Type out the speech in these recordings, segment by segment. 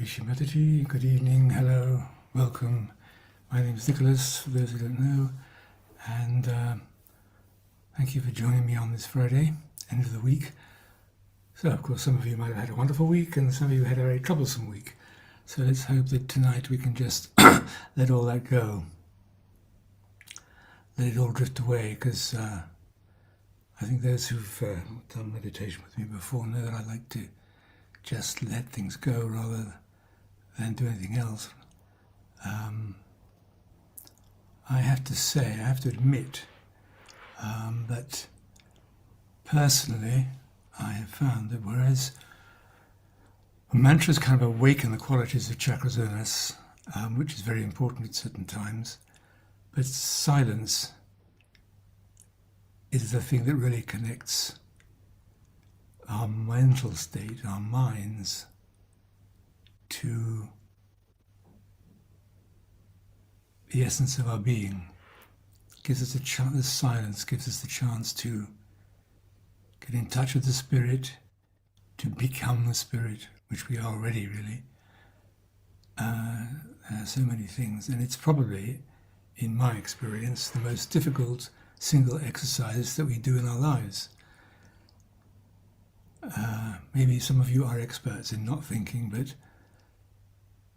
Vishuddhi, good evening, hello, welcome. My name is Nicholas, for those who don't know, and thank you for joining me on this Friday, end of the week. So, of course, some of you might have had a wonderful week, and some of you had a very troublesome week. So let's hope that tonight we can just let all that go. Let it all drift away, because I think those who've done meditation with me before know that I like to just let things go rather than do anything else. I have to say, I have to admit that personally I have found that whereas mantras kind of awaken the qualities of chakrazonas, which is very important at certain times, but silence is the thing that really connects our mental state, our minds, to the essence of our being. Gives us a chance. The silence gives us the chance to get in touch with the spirit, to become the spirit, which we are already, really. There are so many things, and it's probably, in my experience, the most difficult single exercise that we do in our lives. Maybe some of you are experts in not thinking, but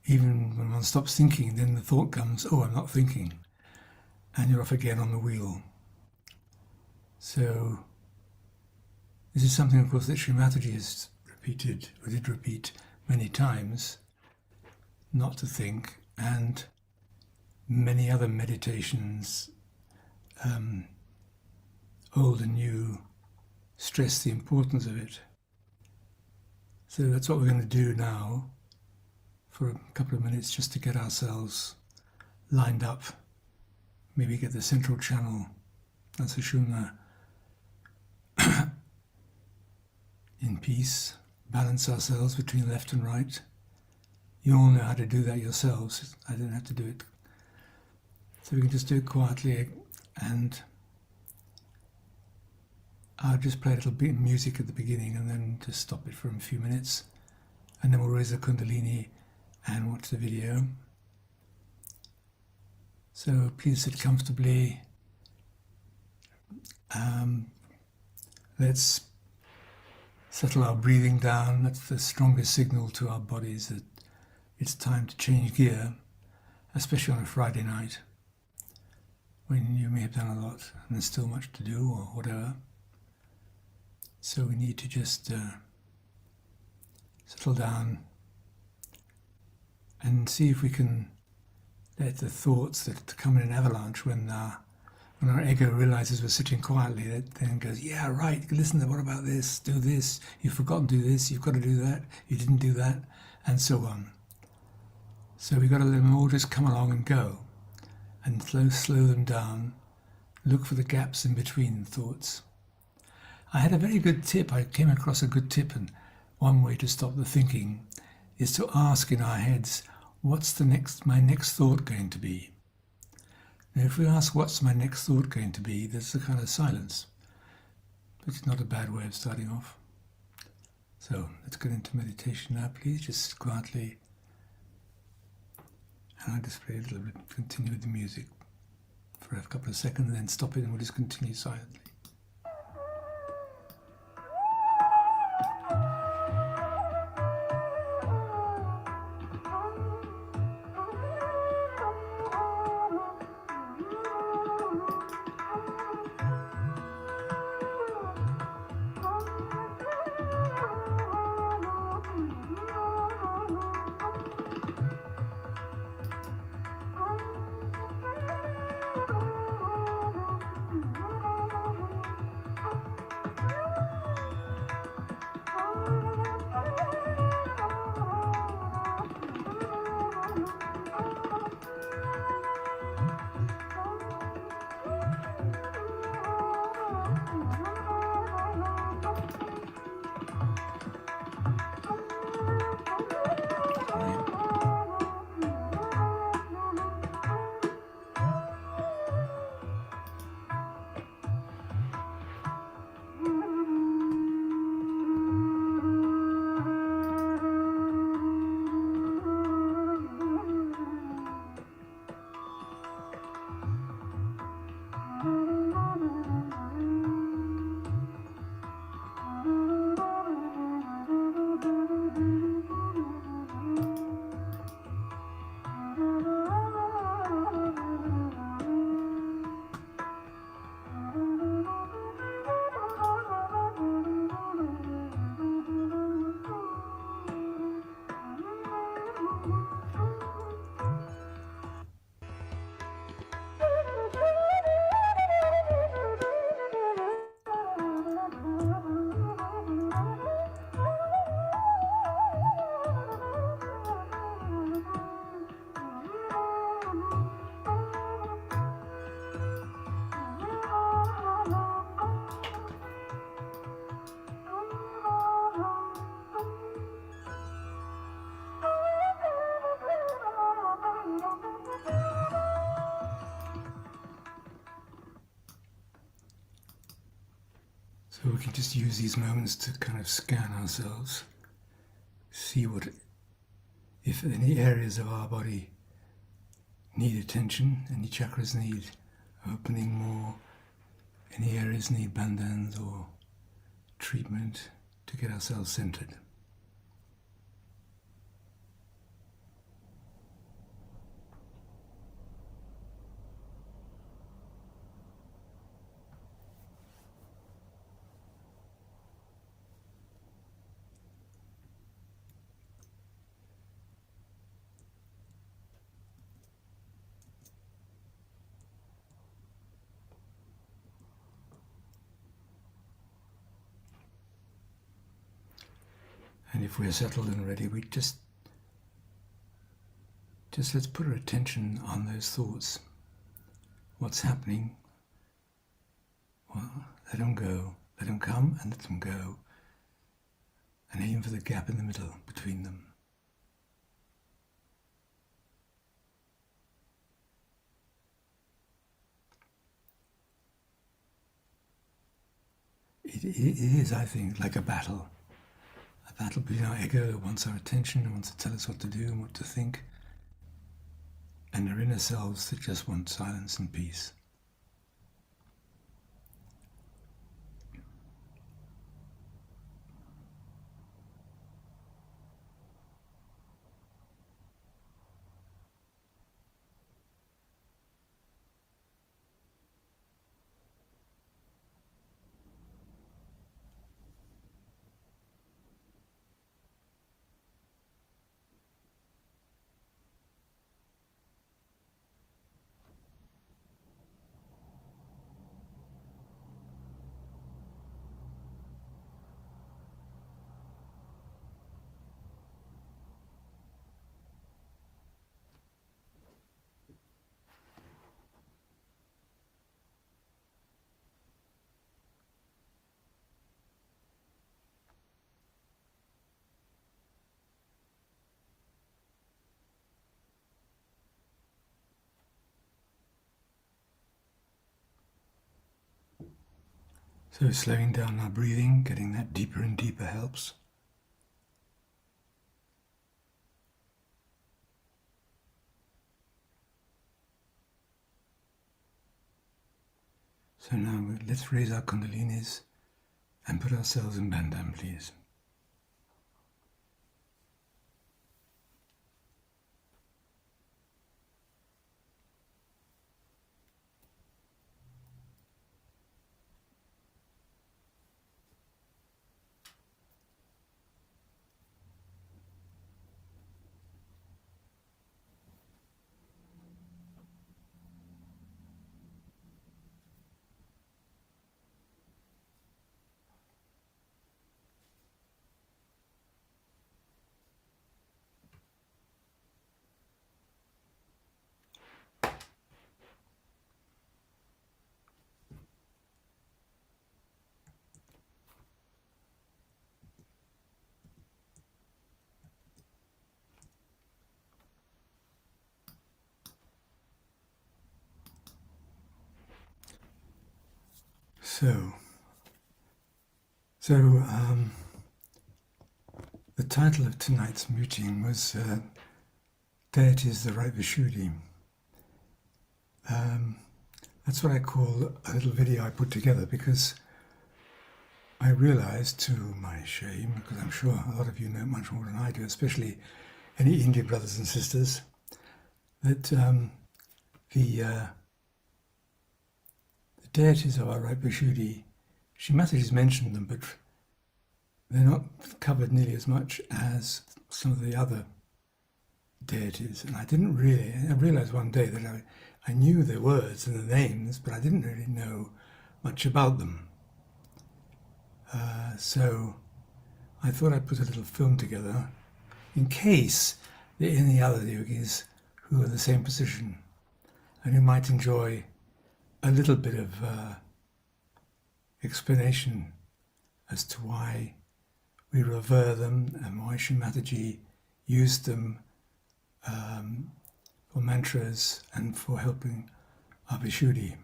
even when one stops thinking, then the thought comes, oh, I'm not thinking, and you're off again on the wheel. So this is something, of course, that Sri Mataji has repeated, or did repeat many times, not to think, and many other meditations, old and new, stress the importance of it. So that's what we're going to do now for a couple of minutes, just to get ourselves lined up, maybe get the central channel, that's Sushumna, in peace, balance ourselves between left and right. You all know how to do that yourselves. I don't have to do it. So we can just do it quietly, and I'll just play a little bit of music at the beginning and then just stop it for a few minutes, and then we'll raise the Kundalini and watch the video. So please sit comfortably. Let's settle our breathing down. That's the strongest signal to our bodies that it's time to change gear, especially on a Friday night when you may have done a lot and there's still much to do or whatever. So we need to just settle down and see if we can let the thoughts that come in an avalanche when our ego realizes we're sitting quietly, that then goes, yeah, right, listen, what about this, do this, you've forgotten to do this, you've got to do that, you didn't do that, and so on. So we've got to let them all just come along and go, and slow them down, look for the gaps in between thoughts. I had a very good tip, I came across a good tip, and one way to stop the thinking is to ask in our heads, what's my next thought going to be? Now, if we ask what's my next thought going to be, there's a kind of silence. But it's not a bad way of starting off. So let's get into meditation now, please, just quietly. And I'll just play a little bit, continue with the music for a couple of seconds, and then stop it, and we'll just continue silently. So we can just use these moments to kind of scan ourselves, see if any areas of our body need attention, any chakras need opening more, any areas need bandhans or treatment to get ourselves centered. And if we're settled and ready, we just let's put our attention on those thoughts. What's happening? Well, let them go. Let them come and let them go. And aim for the gap in the middle between them. It is, I think, like a battle. A battle between our ego that wants our attention and wants to tell us what to do and what to think, and our inner selves that just want silence and peace. So slowing down our breathing, getting that deeper and deeper helps. So now let's raise our kundalinis and put ourselves in bandhan, please. So the title of tonight's meeting was Deities, the Right Vishuddhi. That's what I call a little video I put together because I realized, to my shame, because I'm sure a lot of you know much more than I do, especially any Indian brothers and sisters, that the deities of our right Vishuddhi, Sri Mataji's mentioned them, but they're not covered nearly as much as some of the other deities. And I realized one day that I knew the words and the names, but I didn't really know much about them. So I thought I'd put a little film together in case there are any other yogis who are in the same position and who might enjoy a little bit of explanation as to why we revere them and why Sri Mataji used them for mantras and for helping our Vishuddhi.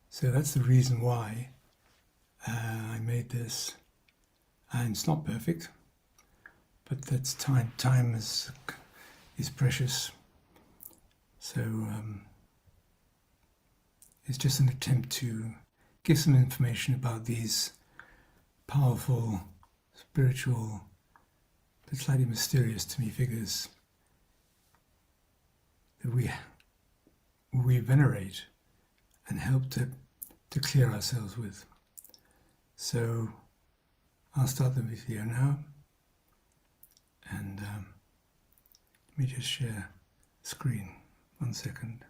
So that's the reason why I made this, and it's not perfect, but that's time. Time is precious. So it's just an attempt to give some information about these powerful, spiritual, but slightly mysterious to me figures that we venerate and help to clear ourselves with. So I'll start the video now, and let me just share screen. 1 second.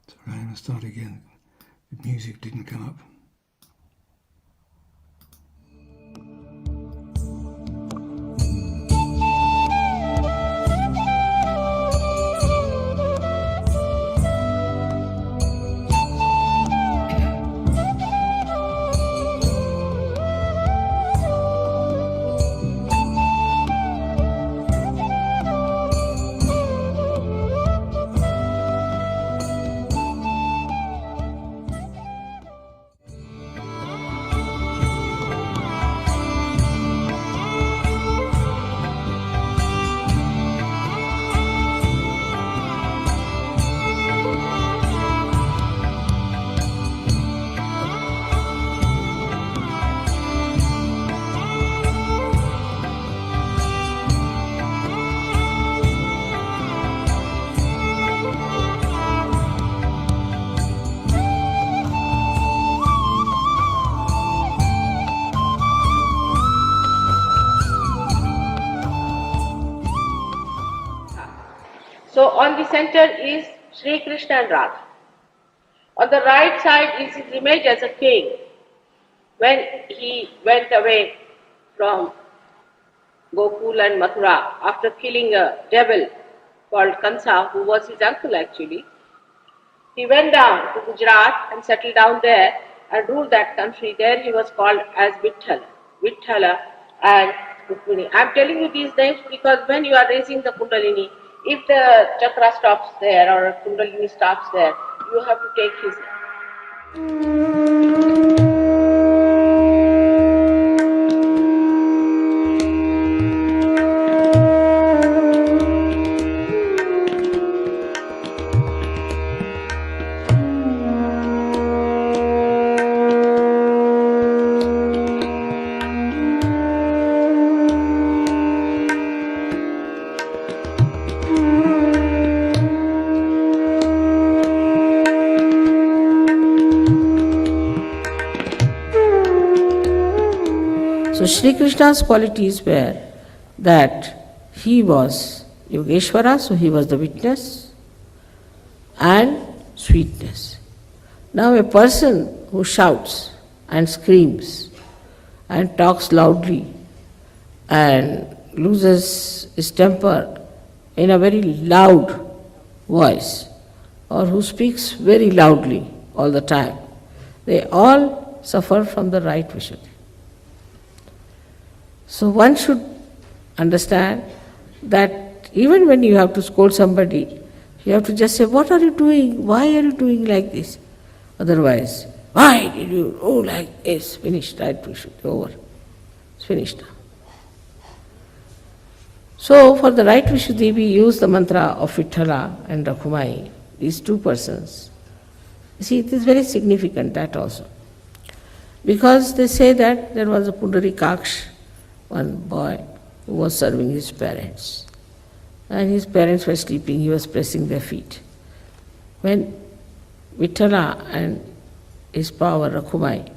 Sorry, I'm going to start again. The music didn't come up. So on the center is Sri Krishna and Radha. On the right side is his image as a king when he went away from Gokul and Mathura after killing a devil called Kansa, who was his uncle actually. He went down to Gujarat and settled down there and ruled that country. There he was called as Vithala and Rukmini. I am telling you these names because when you are raising the Kundalini, if the chakra stops there or Kundalini stops there, you have to take his name. So Sri Krishna's qualities were that he was Yogeshwara, so he was the witness, and sweetness. Now a person who shouts and screams and talks loudly and loses his temper in a very loud voice, or who speaks very loudly all the time, they all suffer from the right Vishuddhi. So one should understand that even when you have to scold somebody, you have to just say, what are you doing? Why are you doing like this? Otherwise, why did you do like this? Finished, right Vishuddhi, over. It's finished now. So for the right Vishuddhi, we use the mantra of Vithala and Rakhumai, these two persons. You see, it is very significant, that also. Because they say that there was a Pundarikaksh, one boy who was serving his parents. And his parents were sleeping, he was pressing their feet. When Vithala and his power, Rakhumai,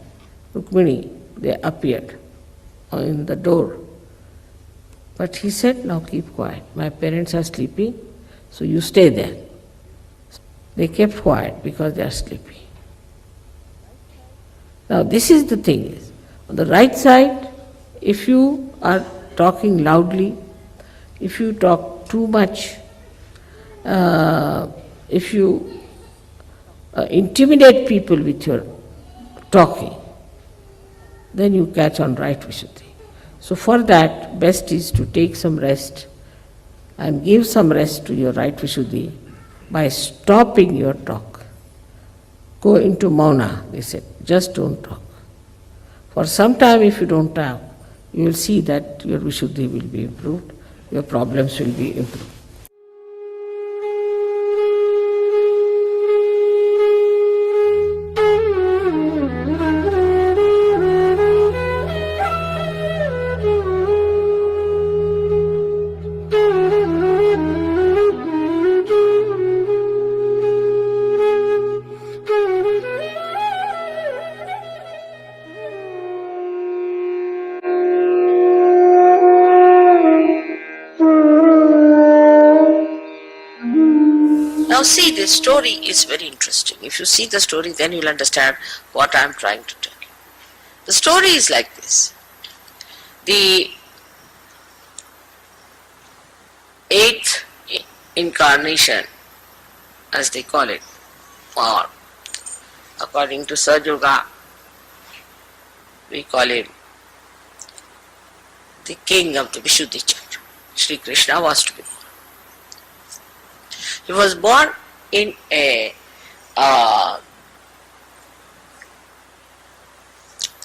Rukmini, they appeared in the door. But he said, now keep quiet, my parents are sleeping, so you stay there. They kept quiet because they are sleepy. Now this is the thing, on the right side, if you are talking loudly, if you talk too much, if you intimidate people with your talking, then you catch on right Vishuddhi. So for that, best is to take some rest and give some rest to your right Vishuddhi by stopping your talk. Go into mauna, they said, just don't talk. For some time if you don't talk, you will see that your Vishuddhi will be improved, your problems will be improved. Now see, this story is very interesting. If you see the story, then you will understand what I am trying to tell you. The story is like this. The 8th incarnation, as they call it, or according to Sir Yoga, we call him the king of the Vishuddhi Chakra. Sri Krishna was to be born. He was born in a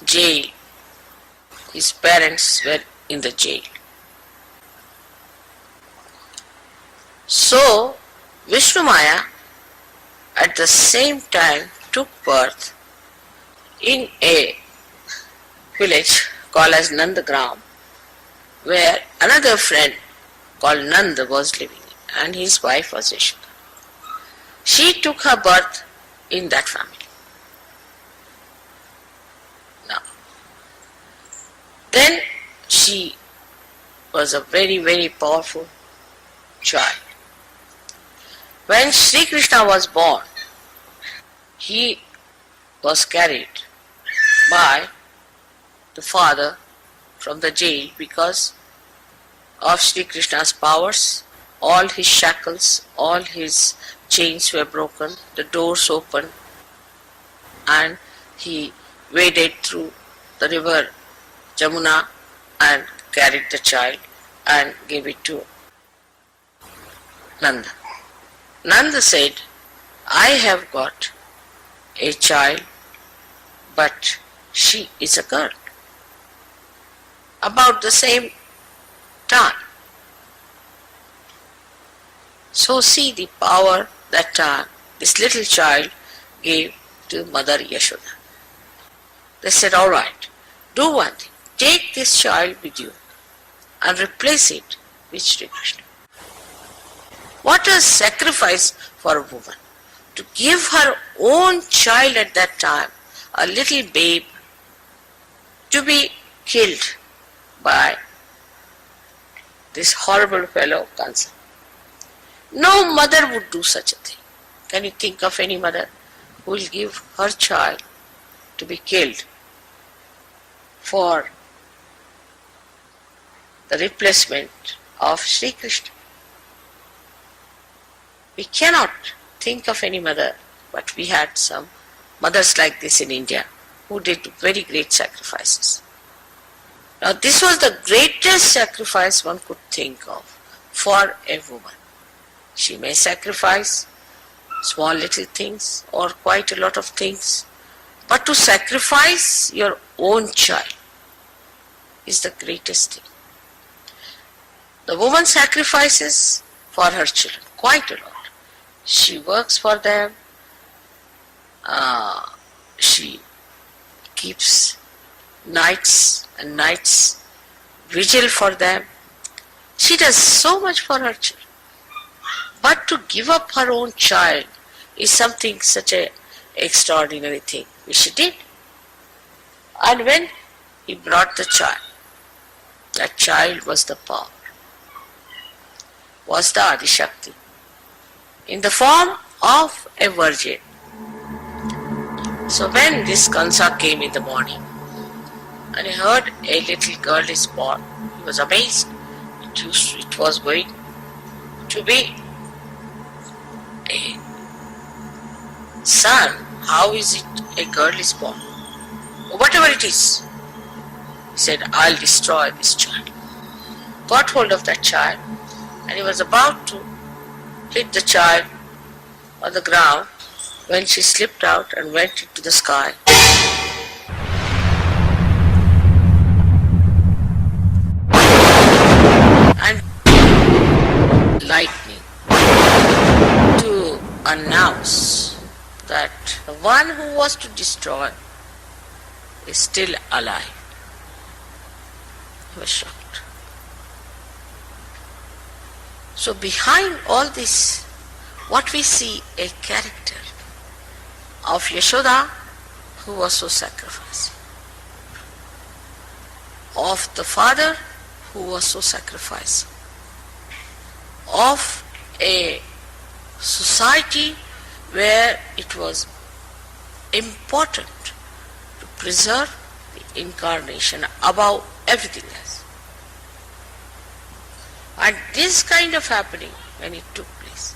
jail. His parents were in the jail. So, Vishnu Maya at the same time took birth in a village called as Nandagram, where another friend called Nanda was living, and his wife was Vishuddhi. She took her birth in that family. Now, then she was a very, very powerful child. When Sri Krishna was born, he was carried by the father from the jail because of Sri Krishna's powers. All his shackles, all his chains were broken, the doors opened, and he waded through the river Jamuna and carried the child and gave it to Nanda. Nanda said, I have got a child, but she is a girl. About the same time. So see the power that this little child gave to Mother Yashoda. They said, all right, do one thing. Take this child with you and replace it with Sri Krishna. What a sacrifice for a woman to give her own child at that time, a little babe, to be killed by this horrible fellow Kansa. No mother would do such a thing. Can you think of any mother who will give her child to be killed for the replacement of Sri Krishna? We cannot think of any mother, but we had some mothers like this in India who did very great sacrifices. Now this was the greatest sacrifice one could think of for a woman. She may sacrifice small little things or quite a lot of things, but to sacrifice your own child is the greatest thing. The woman sacrifices for her children quite a lot. She works for them, she keeps nights and nights vigil for them. She does so much for her children. But to give up her own child is something such an extraordinary thing which she did. And when he brought the child, that child was the power, was the Adishakti, in the form of a virgin. So when this Kansa came in the morning and he heard a little girl is born, he was amazed. It was going to be ahead. Son, how is it a girl is born? Whatever it is, he said, I'll destroy this child. Got hold of that child, and he was about to hit the child on the ground when she slipped out and went into the sky. And lightning to announce that the one who was to destroy is still alive. He was shocked. So behind all this, what we see, a character of Yashoda who was so sacrificing, of the father who was so sacrificing, of a society where it was important to preserve the incarnation above everything else. And this kind of happening, when it took place,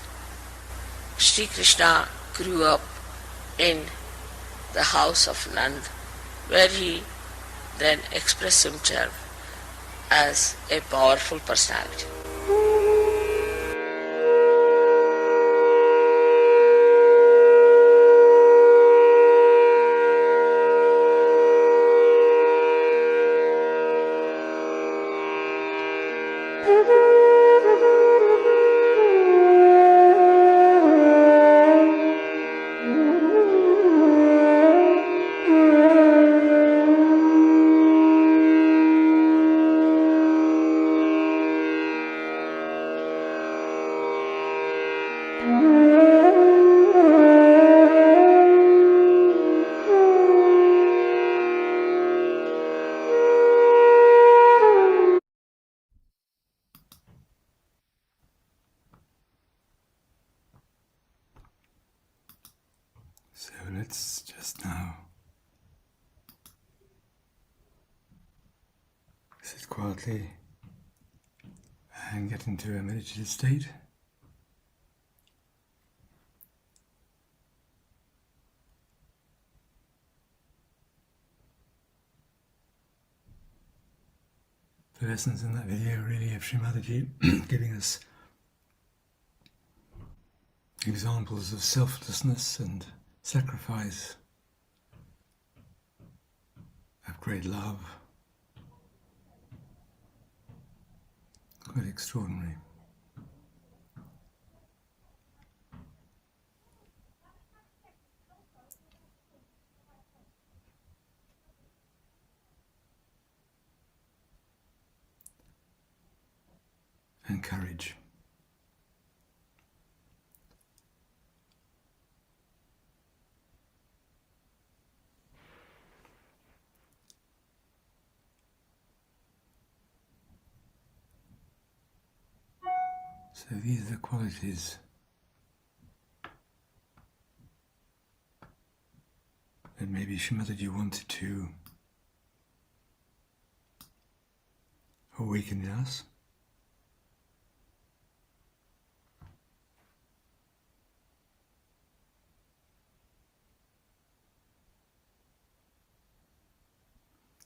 Sri Krishna grew up in the house of Nand, where he then expressed himself as a powerful personality. So let's just now sit quietly and get into a meditative state. The lessons in that video really of Srimadaji giving us examples of selflessness and sacrifice, of great love. Quite extraordinary. And courage. So these are the qualities that maybe Srimadaji wanted to awaken in us.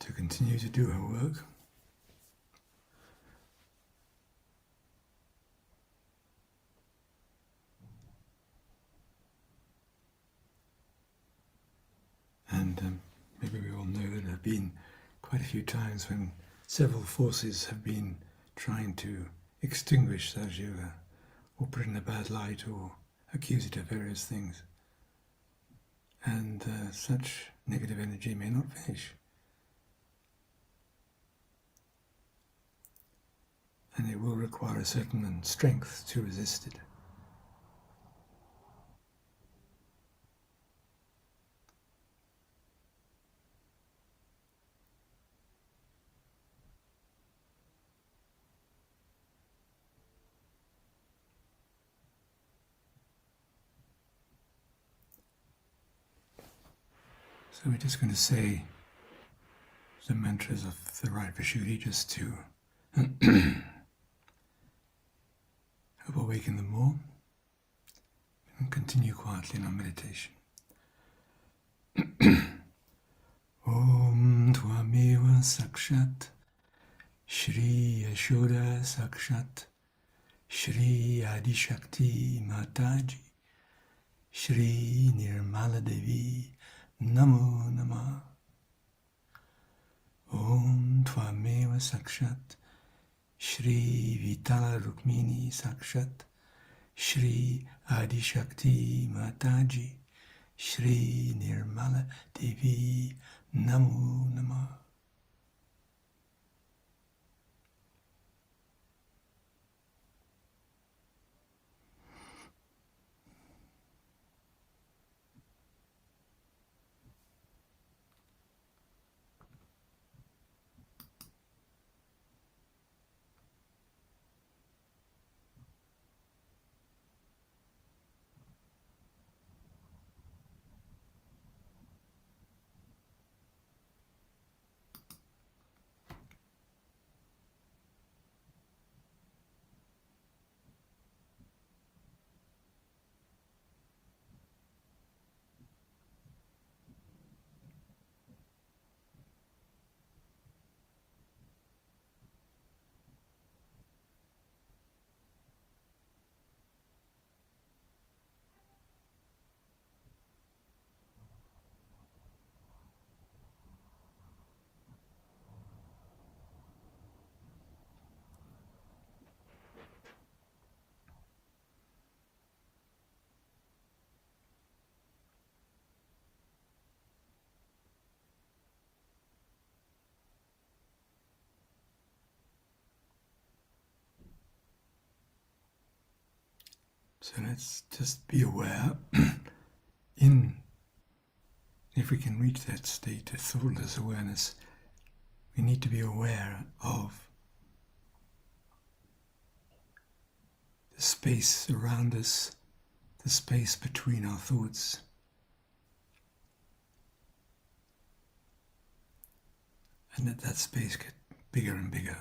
To continue to do her work. And maybe we all know that there have been quite a few times when several forces have been trying to extinguish that yoga, or put it in a bad light, or accuse it of various things. And such negative energy may not finish. And it will require a certain strength to resist it. So we're just going to say the mantras of the right Vishuddhi just to help awaken them more. and continue quietly in our meditation. Om Tvameva Sakshat Shri Yashoda Sakshat Shri Adishakti Mataji Shri Nirmala Devi Namo Namah. Om Tvameva Sakshat Shri Vitala Rukmini Sakshat Shri Adishakti Mataji Shri Nirmala Devi Namo Namah. So let's just be aware if we can reach that state of thoughtless awareness, we need to be aware of the space around us, the space between our thoughts. And let that space get bigger and bigger.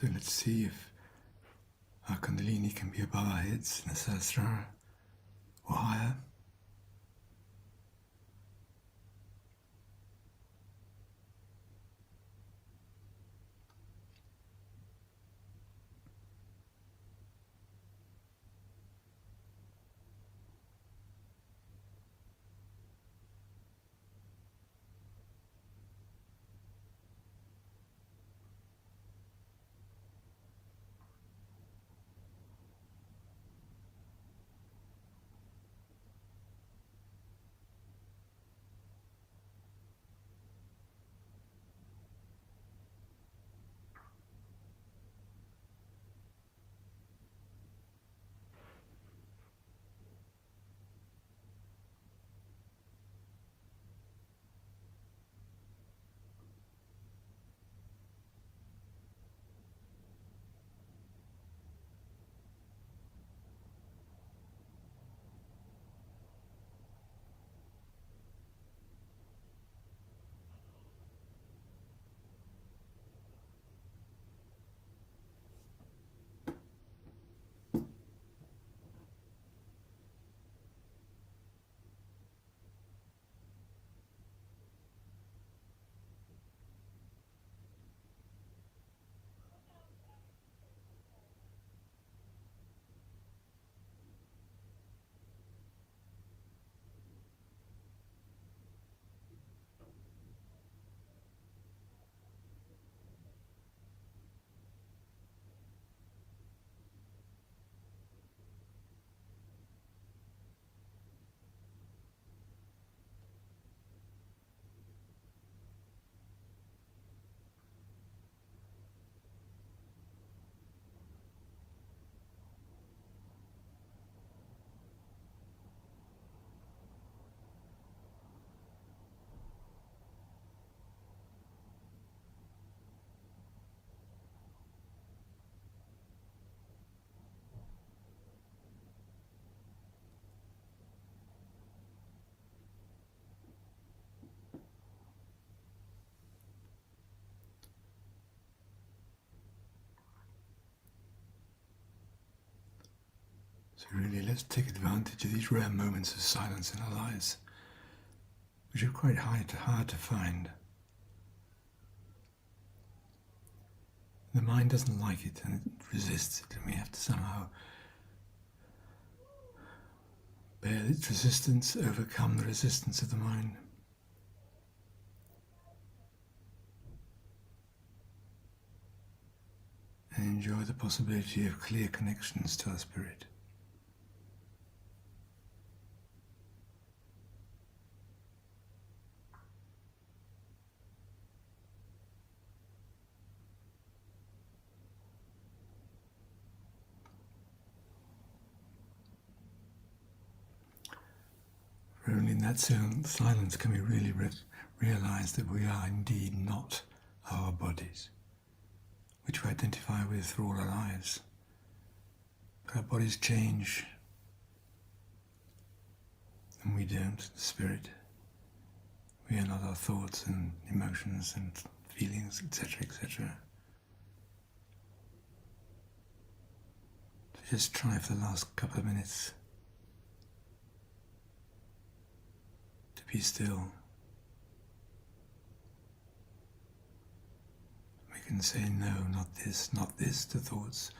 So let's see if our Kundalini can be above our heads in the Sahasrara or higher. So really, let's take advantage of these rare moments of silence in our lives, which are quite hard to find. The mind doesn't like it and it resists it, and we have to somehow bear its resistance, overcome the resistance of the mind. And enjoy the possibility of clear connections to our spirit. For only in that silence can we really realize that we are indeed not our bodies, which we identify with for all our lives. But our bodies change, and we don't, the spirit. We are not our thoughts and emotions and feelings, etc., etc. So just try for the last couple of minutes to be still. We can say no, not this to thoughts.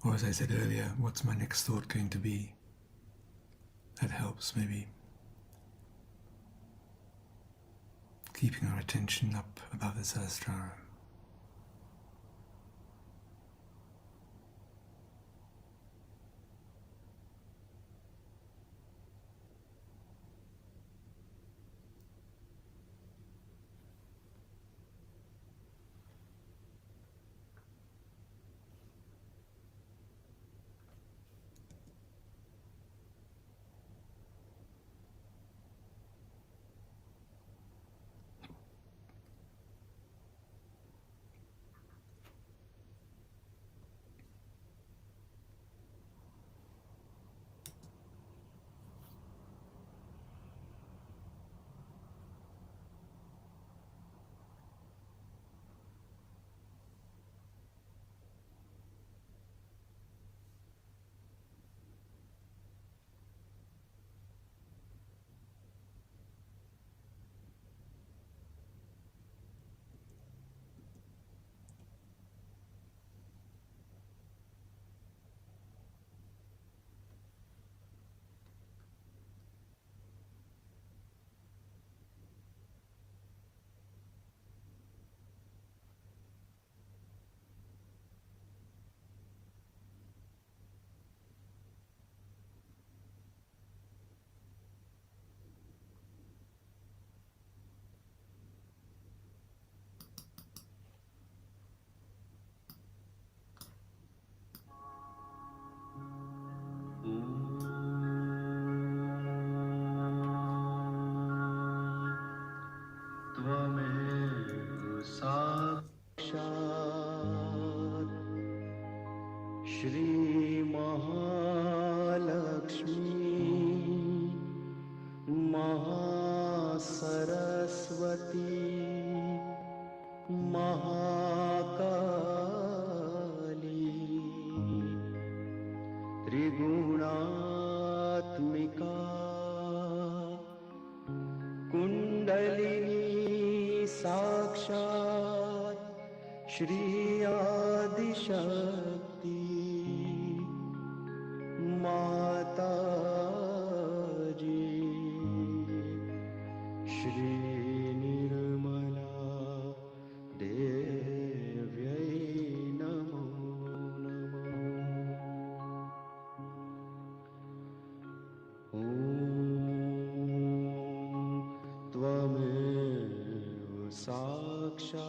Or as I said earlier, what's my next thought going to be? That helps maybe. Keeping our attention up above the Sahasrara. त्वमेव साक्षात् श्रीमहालक्ष्मी महासरस्वती महाकाली त्रिगुणात्मिका कुण्डलिनी साक्षात् श्री आदिशक्ति माताजी श्री निर्मला देव्यै नमो नमः। ॐ त्वमेव साक्षात्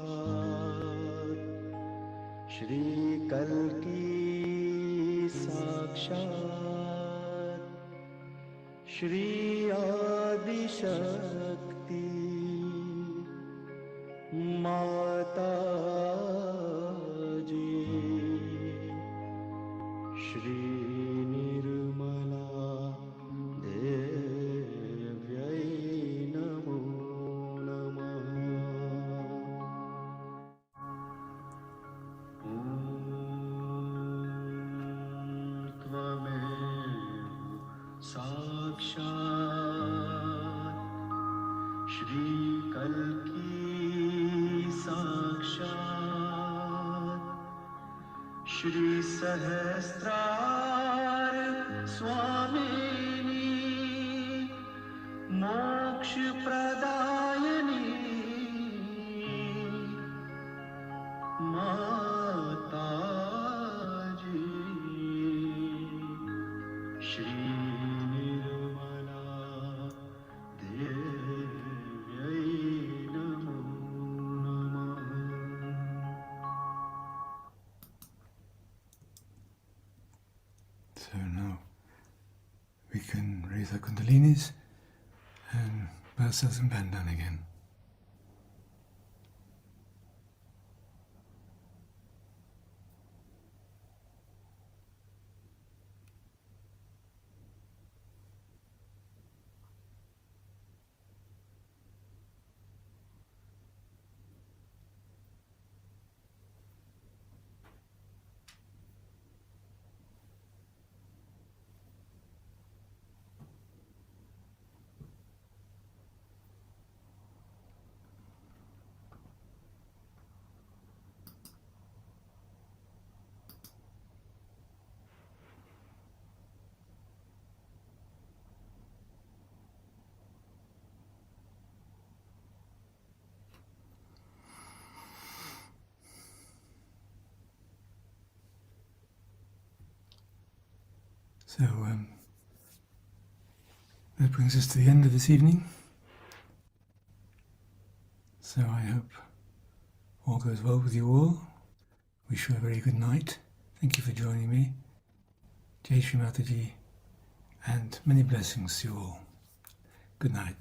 श्रीकल्की साक्षात् श्री आदिशक्ति माताजी श्री निर्मला देव्यै नमो नमः। ॐ त्वमेव साक्षात् श्रीकल्की साक्षात् श्री सहस्रार स्वामिनी मोक्ष प्रदायिनी माताजी श्री निर्मला देव्यै नमो नमः। So now we can raise our kundalinis and bow ourselves and bend down again. So that brings us to the end of this evening. So I hope all goes well with you all. Wish you a very good night. Thank you for joining me. Jai Shri Mataji, and many blessings to you all. Good night.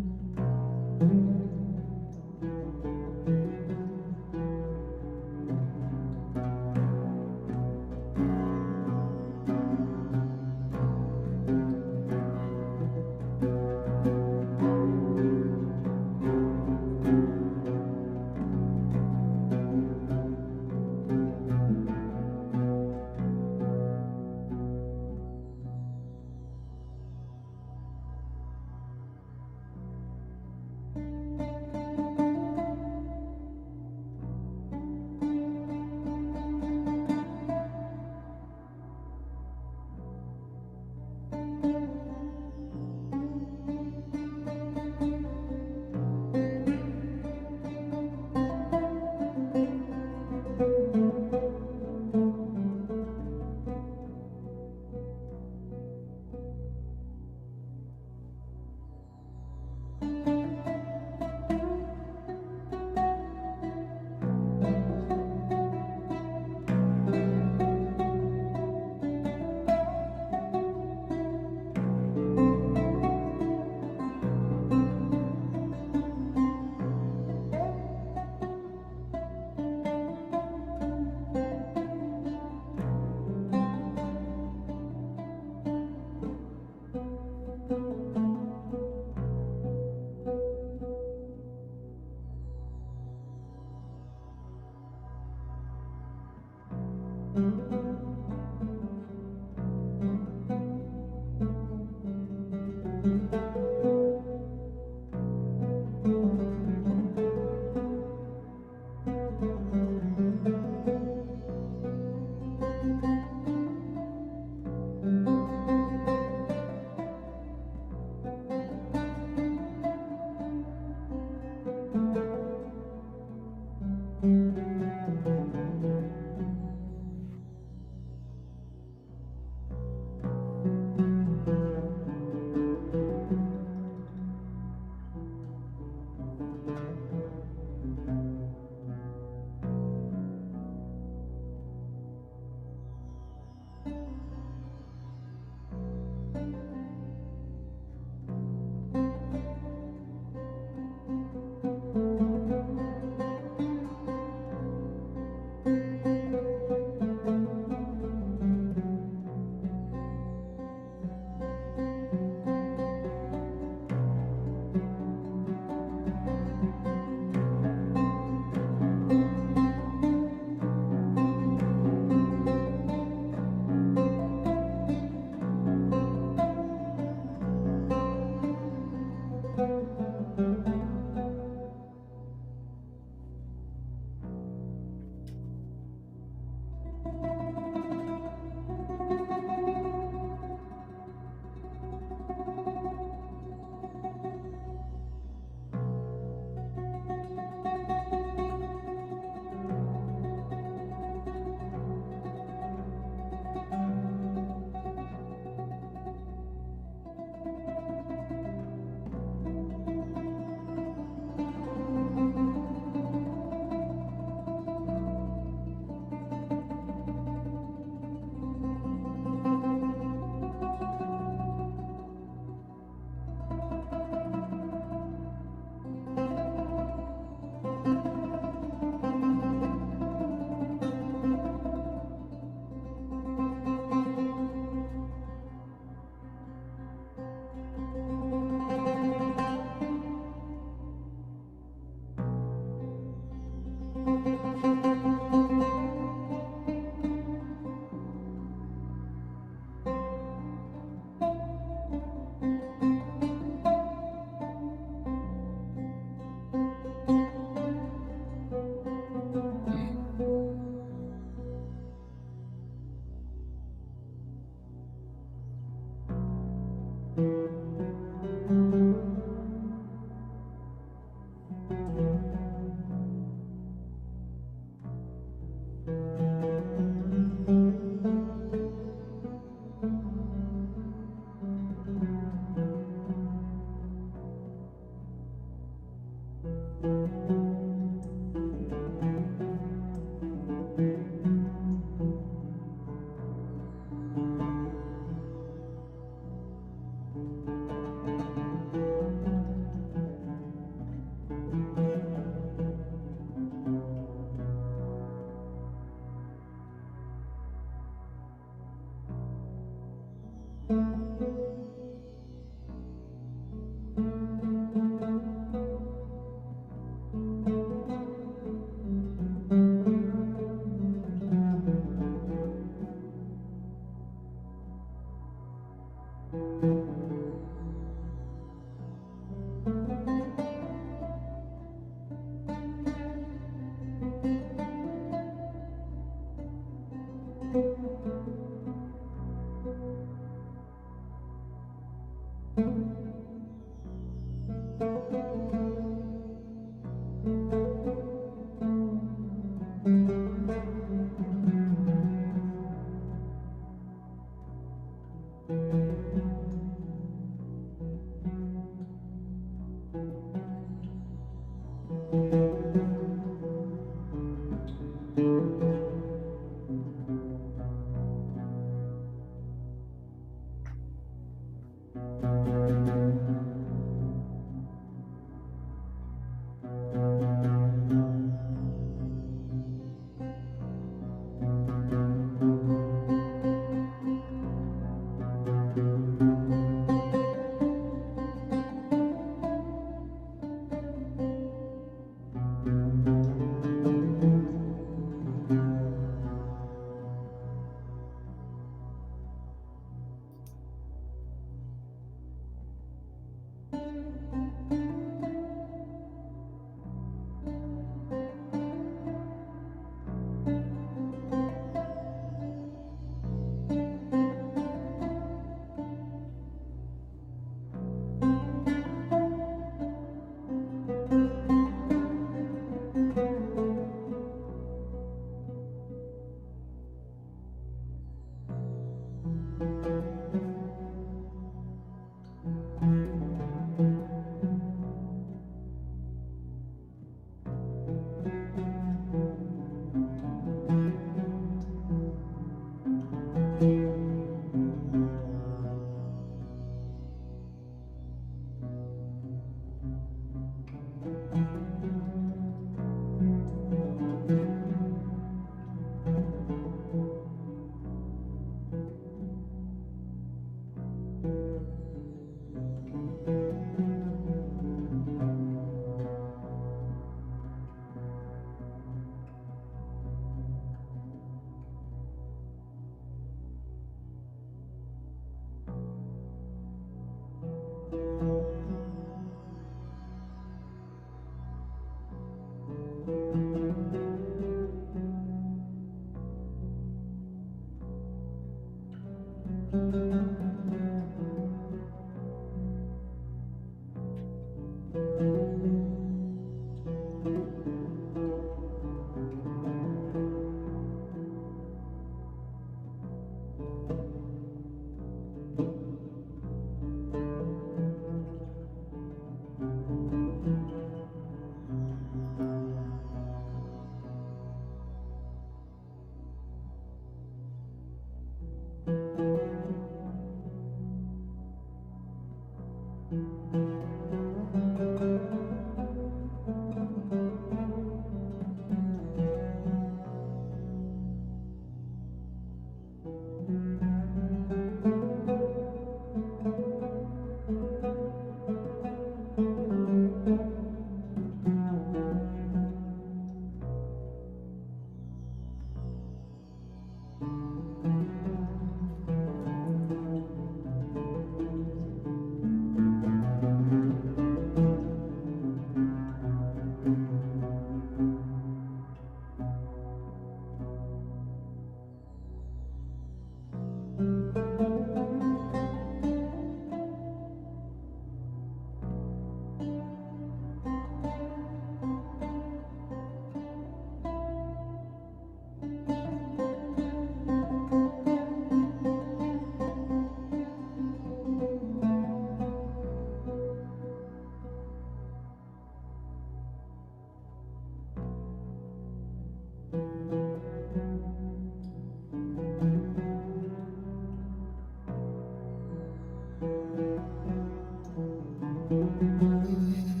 Thank